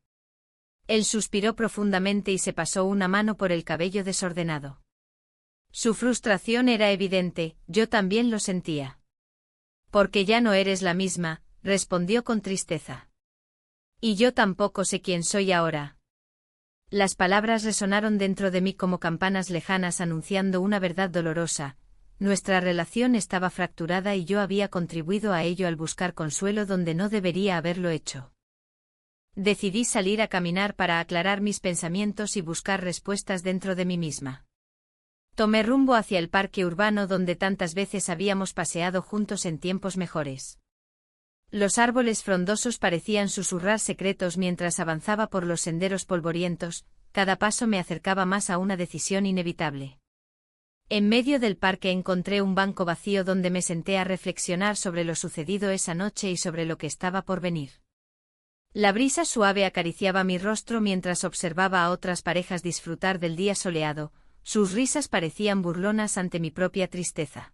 Él suspiró profundamente y se pasó una mano por el cabello desordenado. Su frustración era evidente, yo también lo sentía. Porque ya no eres la misma, respondió con tristeza. Y yo tampoco sé quién soy ahora. Las palabras resonaron dentro de mí como campanas lejanas anunciando una verdad dolorosa. Nuestra relación estaba fracturada y yo había contribuido a ello al buscar consuelo donde no debería haberlo hecho. Decidí salir a caminar para aclarar mis pensamientos y buscar respuestas dentro de mí misma. Tomé rumbo hacia el parque urbano donde tantas veces habíamos paseado juntos en tiempos mejores. Los árboles frondosos parecían susurrar secretos mientras avanzaba por los senderos polvorientos, cada paso me acercaba más a una decisión inevitable. En medio del parque encontré un banco vacío donde me senté a reflexionar sobre lo sucedido esa noche y sobre lo que estaba por venir. La brisa suave acariciaba mi rostro mientras observaba a otras parejas disfrutar del día soleado, sus risas parecían burlonas ante mi propia tristeza.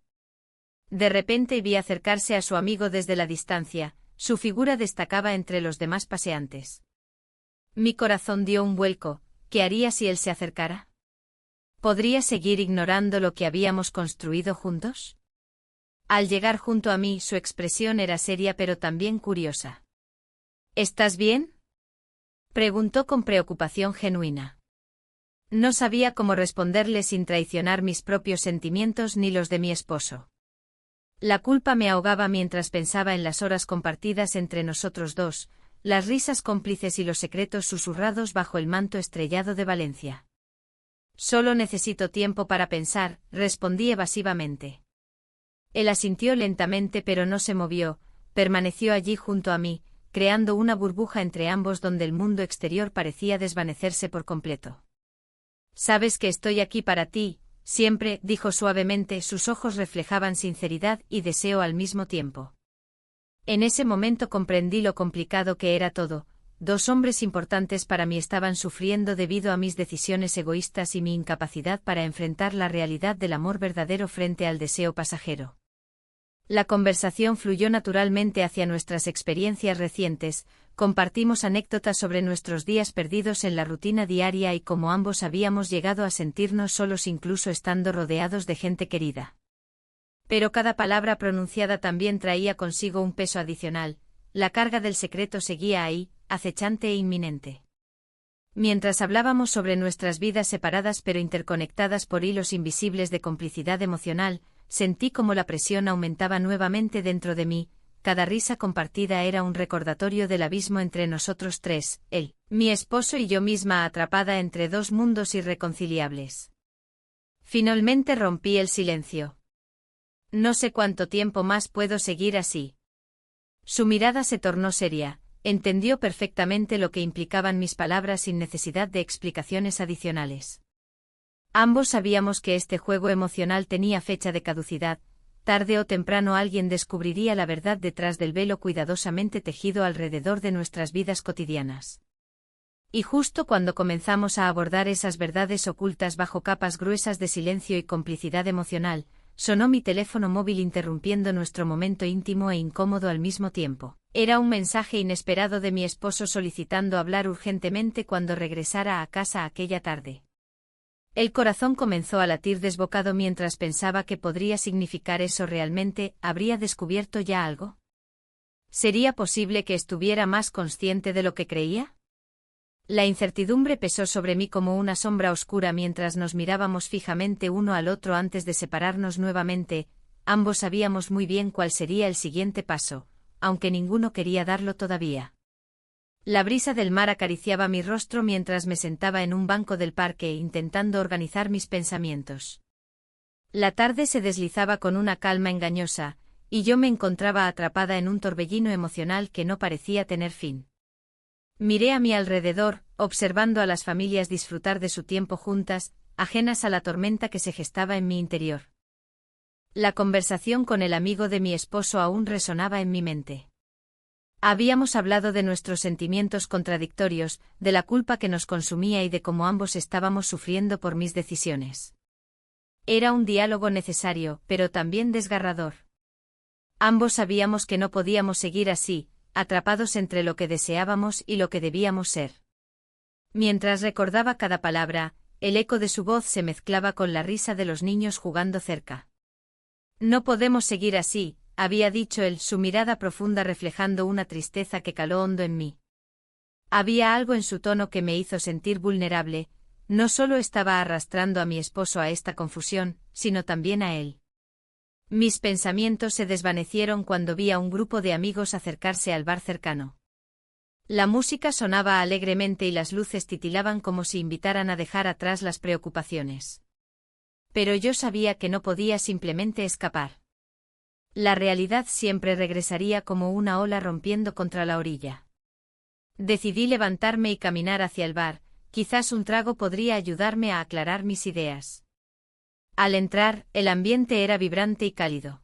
De repente vi acercarse a su amigo desde la distancia, su figura destacaba entre los demás paseantes. Mi corazón dio un vuelco, ¿qué haría si él se acercara? ¿Podría seguir ignorando lo que habíamos construido juntos? Al llegar junto a mí, su expresión era seria pero también curiosa. ¿Estás bien?, preguntó con preocupación genuina. No sabía cómo responderle sin traicionar mis propios sentimientos ni los de mi esposo. La culpa me ahogaba mientras pensaba en las horas compartidas entre nosotros dos, las risas cómplices y los secretos susurrados bajo el manto estrellado de Valencia. Solo necesito tiempo para pensar, respondí evasivamente. Él asintió lentamente pero no se movió, permaneció allí junto a mí, creando una burbuja entre ambos donde el mundo exterior parecía desvanecerse por completo. Sabes que estoy aquí para ti, siempre, dijo suavemente, sus ojos reflejaban sinceridad y deseo al mismo tiempo. En ese momento comprendí lo complicado que era todo. Dos hombres importantes para mí estaban sufriendo debido a mis decisiones egoístas y mi incapacidad para enfrentar la realidad del amor verdadero frente al deseo pasajero. La conversación fluyó naturalmente hacia nuestras experiencias recientes, compartimos anécdotas sobre nuestros días perdidos en la rutina diaria y cómo ambos habíamos llegado a sentirnos solos incluso estando rodeados de gente querida. Pero cada palabra pronunciada también traía consigo un peso adicional, la carga del secreto seguía ahí, acechante e inminente. Mientras hablábamos sobre nuestras vidas separadas pero interconectadas por hilos invisibles de complicidad emocional, sentí como la presión aumentaba nuevamente dentro de mí, cada risa compartida era un recordatorio del abismo entre nosotros tres, él, mi esposo y yo misma atrapada entre dos mundos irreconciliables. Finalmente rompí el silencio. No sé cuánto tiempo más puedo seguir así. Su mirada se tornó seria. Entendió perfectamente lo que implicaban mis palabras sin necesidad de explicaciones adicionales. Ambos sabíamos que este juego emocional tenía fecha de caducidad, tarde o temprano alguien descubriría la verdad detrás del velo cuidadosamente tejido alrededor de nuestras vidas cotidianas. Y justo cuando comenzamos a abordar esas verdades ocultas bajo capas gruesas de silencio y complicidad emocional, sonó mi teléfono móvil interrumpiendo nuestro momento íntimo e incómodo al mismo tiempo. Era un mensaje inesperado de mi esposo solicitando hablar urgentemente cuando regresara a casa aquella tarde. El corazón comenzó a latir desbocado mientras pensaba qué podría significar eso realmente. ¿Habría descubierto ya algo? ¿Sería posible que estuviera más consciente de lo que creía? La incertidumbre pesó sobre mí como una sombra oscura mientras nos mirábamos fijamente uno al otro antes de separarnos nuevamente. Ambos sabíamos muy bien cuál sería el siguiente paso, aunque ninguno quería darlo todavía. La brisa del mar acariciaba mi rostro mientras me sentaba en un banco del parque intentando organizar mis pensamientos. La tarde se deslizaba con una calma engañosa, y yo me encontraba atrapada en un torbellino emocional que no parecía tener fin. Miré a mi alrededor, observando a las familias disfrutar de su tiempo juntas, ajenas a la tormenta que se gestaba en mi interior. La conversación con el amigo de mi esposo aún resonaba en mi mente. Habíamos hablado de nuestros sentimientos contradictorios, de la culpa que nos consumía y de cómo ambos estábamos sufriendo por mis decisiones. Era un diálogo necesario, pero también desgarrador. Ambos sabíamos que no podíamos seguir así, atrapados entre lo que deseábamos y lo que debíamos ser. Mientras recordaba cada palabra, el eco de su voz se mezclaba con la risa de los niños jugando cerca. No podemos seguir así, había dicho él, su mirada profunda reflejando una tristeza que caló hondo en mí. Había algo en su tono que me hizo sentir vulnerable, no solo estaba arrastrando a mi esposo a esta confusión, sino también a él. Mis pensamientos se desvanecieron cuando vi a un grupo de amigos acercarse al bar cercano. La música sonaba alegremente y las luces titilaban como si invitaran a dejar atrás las preocupaciones. Pero yo sabía que no podía simplemente escapar. La realidad siempre regresaría como una ola rompiendo contra la orilla. Decidí levantarme y caminar hacia el bar, quizás un trago podría ayudarme a aclarar mis ideas. Al entrar, el ambiente era vibrante y cálido.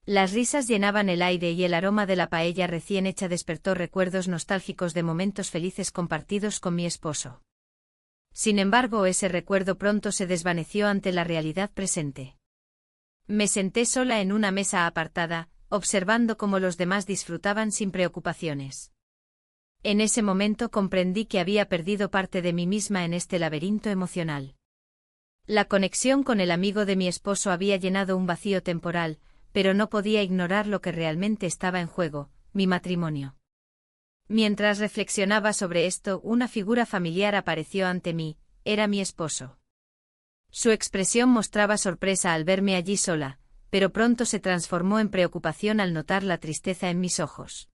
Las risas llenaban el aire y el aroma de la paella recién hecha despertó recuerdos nostálgicos de momentos felices compartidos con mi esposo. Sin embargo, ese recuerdo pronto se desvaneció ante la realidad presente. Me senté sola en una mesa apartada, observando cómo los demás disfrutaban sin preocupaciones. En ese momento comprendí que había perdido parte de mí misma en este laberinto emocional. La conexión con el amigo de mi esposo había llenado un vacío temporal, pero no podía ignorar lo que realmente estaba en juego, mi matrimonio. Mientras reflexionaba sobre esto, una figura familiar apareció ante mí, era mi esposo. Su expresión mostraba sorpresa al verme allí sola, pero pronto se transformó en preocupación al notar la tristeza en mis ojos.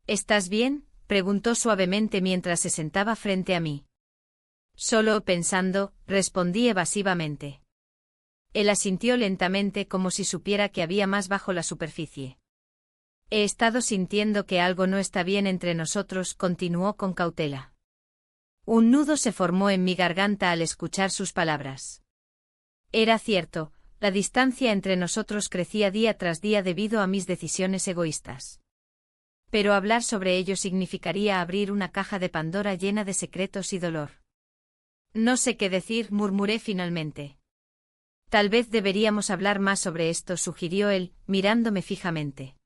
¿Estás bien?, preguntó suavemente mientras se sentaba frente a mí. Solo pensando, respondí evasivamente. Él asintió lentamente como si supiera que había más bajo la superficie. He estado sintiendo que algo no está bien entre nosotros, continuó con cautela. Un nudo se formó en mi garganta al escuchar sus palabras. Era cierto, la distancia entre nosotros crecía día tras día debido a mis decisiones egoístas. Pero hablar sobre ello significaría abrir una caja de Pandora llena de secretos y dolor. No sé qué decir, murmuré finalmente. Tal vez deberíamos hablar más sobre esto, sugirió él, mirándome fijamente.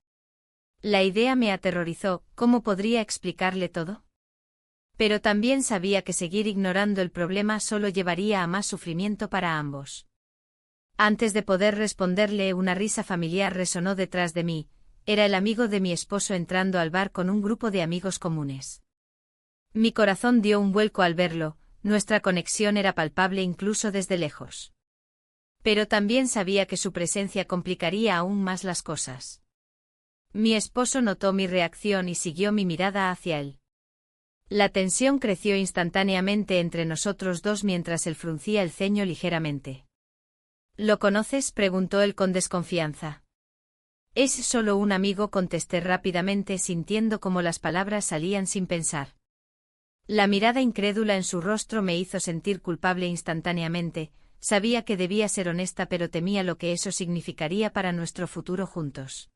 La idea me aterrorizó, ¿cómo podría explicarle todo? Pero también sabía que seguir ignorando el problema solo llevaría a más sufrimiento para ambos. Antes de poder responderle, una risa familiar resonó detrás de mí. Era el amigo de mi esposo entrando al bar con un grupo de amigos comunes. Mi corazón dio un vuelco al verlo, nuestra conexión era palpable incluso desde lejos. Pero también sabía que su presencia complicaría aún más las cosas. Mi esposo notó mi reacción y siguió mi mirada hacia él. La tensión creció instantáneamente entre nosotros dos mientras él fruncía el ceño ligeramente. ¿Lo conoces?, preguntó él con desconfianza. Es solo un amigo, contesté rápidamente sintiendo cómo las palabras salían sin pensar. La mirada incrédula en su rostro me hizo sentir culpable instantáneamente, sabía que debía ser honesta pero temía lo que eso significaría para nuestro futuro juntos.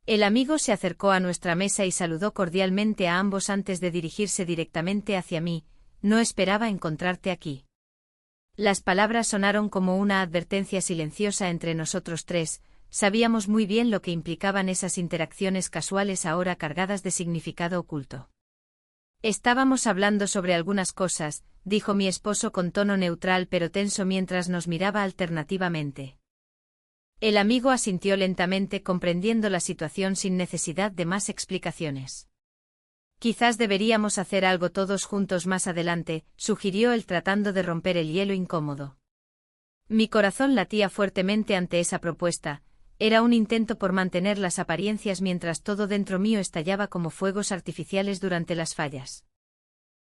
El amigo se acercó a nuestra mesa y saludó cordialmente a ambos antes de dirigirse directamente hacia mí. No esperaba encontrarte aquí. Las palabras sonaron como una advertencia silenciosa entre nosotros tres. Sabíamos muy bien lo que implicaban esas interacciones casuales ahora cargadas de significado oculto. Estábamos hablando sobre algunas cosas, dijo mi esposo con tono neutral pero tenso mientras nos miraba alternativamente. El amigo asintió lentamente, comprendiendo la situación sin necesidad de más explicaciones. Quizás deberíamos hacer algo todos juntos más adelante, sugirió él tratando de romper el hielo incómodo. Mi corazón latía fuertemente ante esa propuesta. Era un intento por mantener las apariencias mientras todo dentro mío estallaba como fuegos artificiales durante las fallas.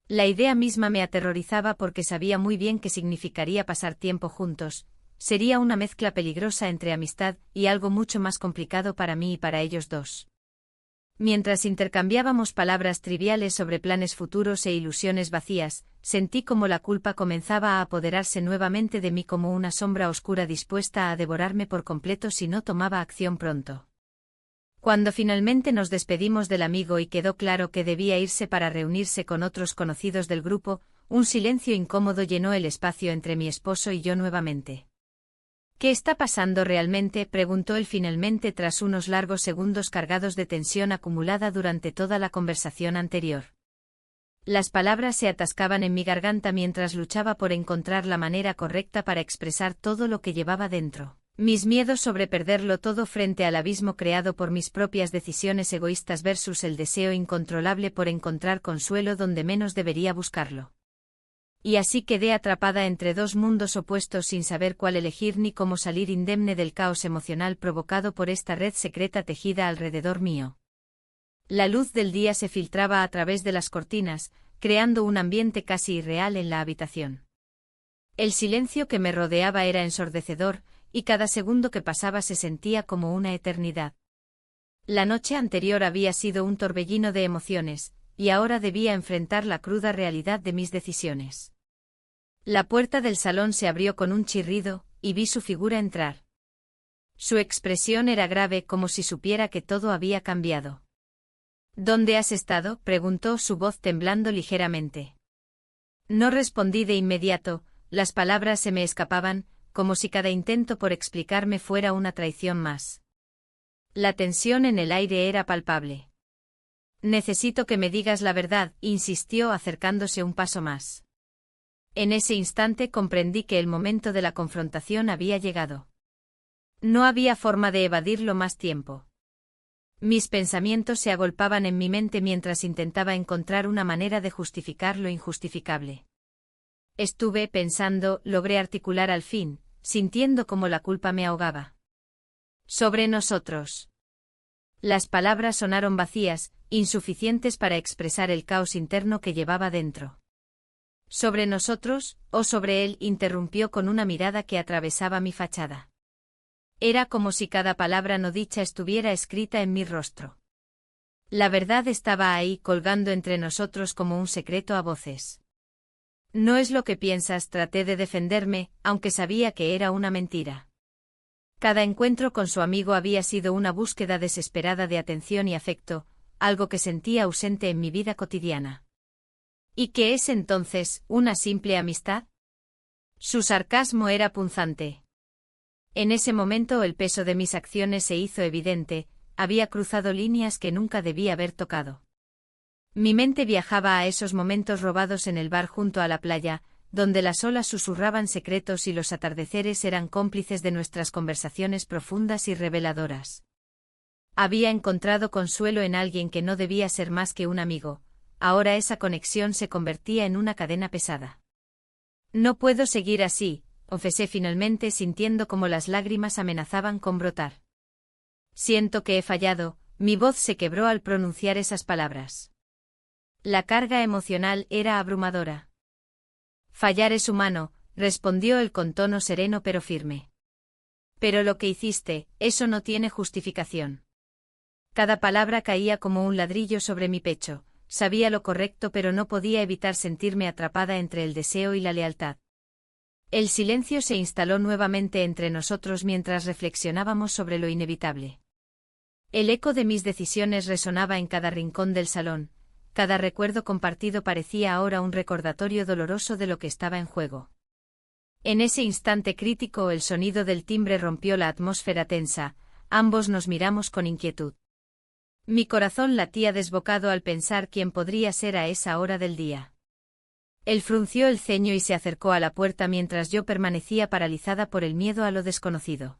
La idea misma me aterrorizaba porque sabía muy bien qué significaría pasar tiempo juntos. Sería una mezcla peligrosa entre amistad y algo mucho más complicado para mí y para ellos dos. Mientras intercambiábamos palabras triviales sobre planes futuros e ilusiones vacías, sentí como la culpa comenzaba a apoderarse nuevamente de mí como una sombra oscura dispuesta a devorarme por completo si no tomaba acción pronto. Cuando finalmente nos despedimos del amigo y quedó claro que debía irse para reunirse con otros conocidos del grupo, un silencio incómodo llenó el espacio entre mi esposo y yo nuevamente. ¿Qué está pasando realmente?, preguntó él finalmente tras unos largos segundos cargados de tensión acumulada durante toda la conversación anterior. Las palabras se atascaban en mi garganta mientras luchaba por encontrar la manera correcta para expresar todo lo que llevaba dentro. Mis miedos sobre perderlo todo frente al abismo creado por mis propias decisiones egoístas versus el deseo incontrolable por encontrar consuelo donde menos debería buscarlo. Y así quedé atrapada entre dos mundos opuestos sin saber cuál elegir ni cómo salir indemne del caos emocional provocado por esta red secreta tejida alrededor mío. La luz del día se filtraba a través de las cortinas, creando un ambiente casi irreal en la habitación. El silencio que me rodeaba era ensordecedor, y cada segundo que pasaba se sentía como una eternidad. La noche anterior había sido un torbellino de emociones, y ahora debía enfrentar la cruda realidad de mis decisiones. La puerta del salón se abrió con un chirrido, y vi su figura entrar. Su expresión era grave, como si supiera que todo había cambiado. ¿Dónde has estado?, preguntó, su voz temblando ligeramente. No respondí de inmediato, las palabras se me escapaban, como si cada intento por explicarme fuera una traición más. La tensión en el aire era palpable. Necesito que me digas la verdad, insistió acercándose un paso más. En ese instante comprendí que el momento de la confrontación había llegado. No había forma de evadirlo más tiempo. Mis pensamientos se agolpaban en mi mente mientras intentaba encontrar una manera de justificar lo injustificable. Estuve pensando, logré articular al fin, sintiendo como la culpa me ahogaba. Sobre nosotros. Las palabras sonaron vacías, insuficientes para expresar el caos interno que llevaba dentro. ¿Sobre nosotros, o sobre él?, interrumpió con una mirada que atravesaba mi fachada. Era como si cada palabra no dicha estuviera escrita en mi rostro. La verdad estaba ahí colgando entre nosotros como un secreto a voces. No es lo que piensas, traté de defenderme, aunque sabía que era una mentira. Cada encuentro con su amigo había sido una búsqueda desesperada de atención y afecto, algo que sentía ausente en mi vida cotidiana. ¿Y qué es entonces, una simple amistad? Su sarcasmo era punzante. En ese momento el peso de mis acciones se hizo evidente, había cruzado líneas que nunca debía haber tocado. Mi mente viajaba a esos momentos robados en el bar junto a la playa, donde las olas susurraban secretos y los atardeceres eran cómplices de nuestras conversaciones profundas y reveladoras. Había encontrado consuelo en alguien que no debía ser más que un amigo, ahora esa conexión se convertía en una cadena pesada. No puedo seguir así, confesé finalmente sintiendo como las lágrimas amenazaban con brotar. Siento que he fallado, mi voz se quebró al pronunciar esas palabras. La carga emocional era abrumadora. Fallar es humano, respondió él con tono sereno pero firme. Pero lo que hiciste, eso no tiene justificación. Cada palabra caía como un ladrillo sobre mi pecho, sabía lo correcto pero no podía evitar sentirme atrapada entre el deseo y la lealtad. El silencio se instaló nuevamente entre nosotros mientras reflexionábamos sobre lo inevitable. El eco de mis decisiones resonaba en cada rincón del salón, cada recuerdo compartido parecía ahora un recordatorio doloroso de lo que estaba en juego. En ese instante crítico el sonido del timbre rompió la atmósfera tensa, ambos nos miramos con inquietud. Mi corazón latía desbocado al pensar quién podría ser a esa hora del día. Él frunció el ceño y se acercó a la puerta mientras yo permanecía paralizada por el miedo a lo desconocido.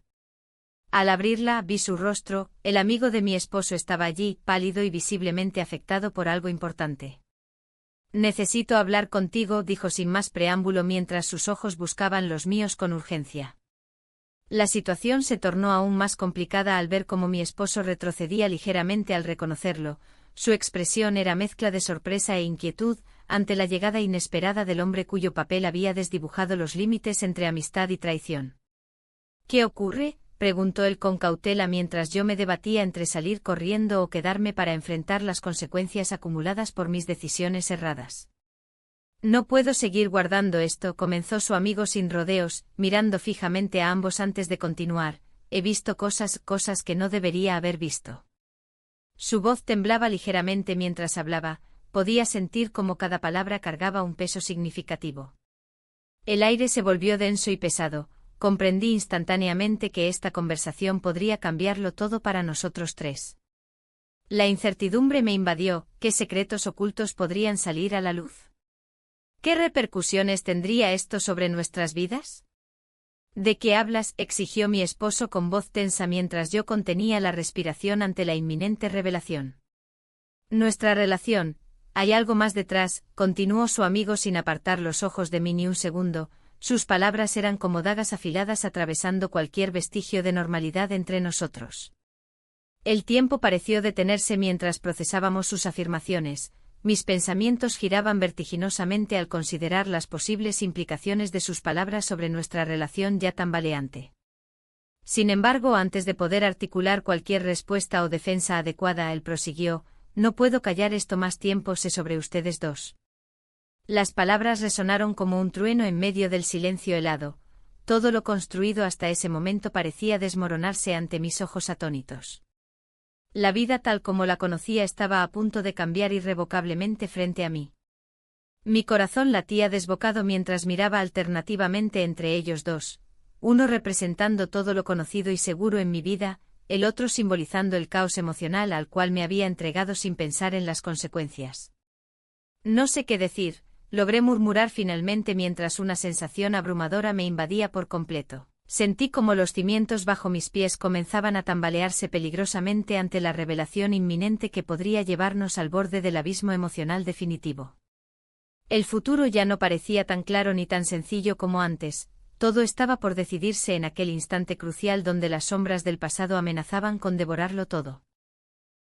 Al abrirla, vi su rostro, el amigo de mi esposo estaba allí, pálido y visiblemente afectado por algo importante. Necesito hablar contigo, dijo sin más preámbulo mientras sus ojos buscaban los míos con urgencia. La situación se tornó aún más complicada al ver cómo mi esposo retrocedía ligeramente al reconocerlo, su expresión era mezcla de sorpresa e inquietud, ante la llegada inesperada del hombre cuyo papel había desdibujado los límites entre amistad y traición. ¿Qué ocurre?, preguntó él con cautela mientras yo me debatía entre salir corriendo o quedarme para enfrentar las consecuencias acumuladas por mis decisiones erradas. No puedo seguir guardando esto, comenzó su amigo sin rodeos, mirando fijamente a ambos antes de continuar, he visto cosas que no debería haber visto. Su voz temblaba ligeramente mientras hablaba, podía sentir cómo cada palabra cargaba un peso significativo. El aire se volvió denso y pesado. Comprendí instantáneamente que esta conversación podría cambiarlo todo para nosotros tres. La incertidumbre me invadió, ¿qué secretos ocultos podrían salir a la luz? ¿Qué repercusiones tendría esto sobre nuestras vidas? ¿De qué hablas?, exigió mi esposo con voz tensa mientras yo contenía la respiración ante la inminente revelación. Nuestra relación, hay algo más detrás, continuó su amigo sin apartar los ojos de mí ni un segundo. Sus palabras eran como dagas afiladas atravesando cualquier vestigio de normalidad entre nosotros. El tiempo pareció detenerse mientras procesábamos sus afirmaciones, mis pensamientos giraban vertiginosamente al considerar las posibles implicaciones de sus palabras sobre nuestra relación ya tambaleante. Sin embargo, antes de poder articular cualquier respuesta o defensa adecuada, él prosiguió, no puedo callar esto más tiempo, sé sobre ustedes dos. Las palabras resonaron como un trueno en medio del silencio helado, todo lo construido hasta ese momento parecía desmoronarse ante mis ojos atónitos. La vida tal como la conocía estaba a punto de cambiar irrevocablemente frente a mí. Mi corazón latía desbocado mientras miraba alternativamente entre ellos dos, uno representando todo lo conocido y seguro en mi vida, el otro simbolizando el caos emocional al cual me había entregado sin pensar en las consecuencias. No sé qué decir. Logré murmurar finalmente mientras una sensación abrumadora me invadía por completo. Sentí como los cimientos bajo mis pies comenzaban a tambalearse peligrosamente ante la revelación inminente que podría llevarnos al borde del abismo emocional definitivo. El futuro ya no parecía tan claro ni tan sencillo como antes, todo estaba por decidirse en aquel instante crucial donde las sombras del pasado amenazaban con devorarlo todo.